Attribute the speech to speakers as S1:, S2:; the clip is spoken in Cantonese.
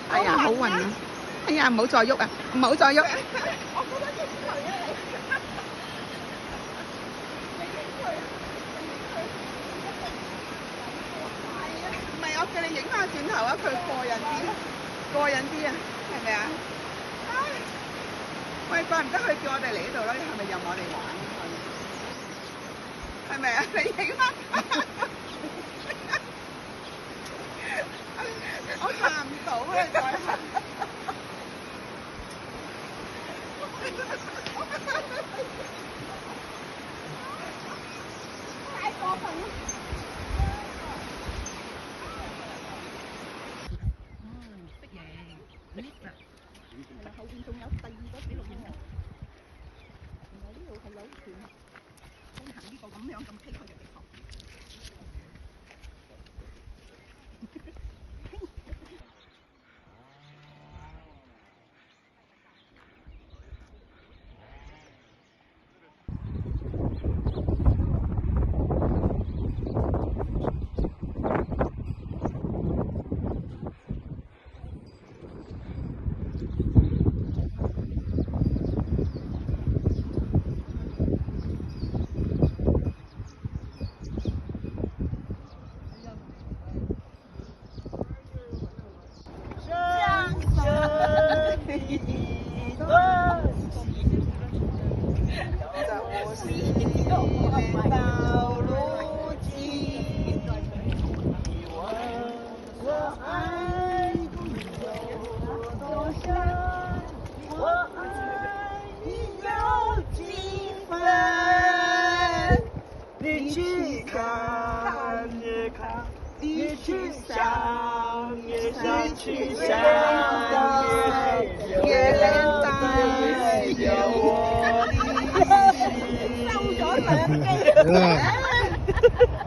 S1: 哎呀，好暈啊！哎呀，唔好再喐啊！唔好再喐。
S2: 我覺得影佢啊你。唔係，我叫你影翻轉頭啊！佢過癮啲啊，係咪啊？喂，怪唔得佢叫我哋嚟呢度啦，係咪任我哋玩？係咪啊？你影翻，我行唔到啊！再行。太過分啦！識贏 lift 啊！係啦，後邊仲有第二個紀錄影人。原來呢度係有權進行呢個咁樣咁崎嶇嘅地方。
S3: 你去想也想去想也带有我的心。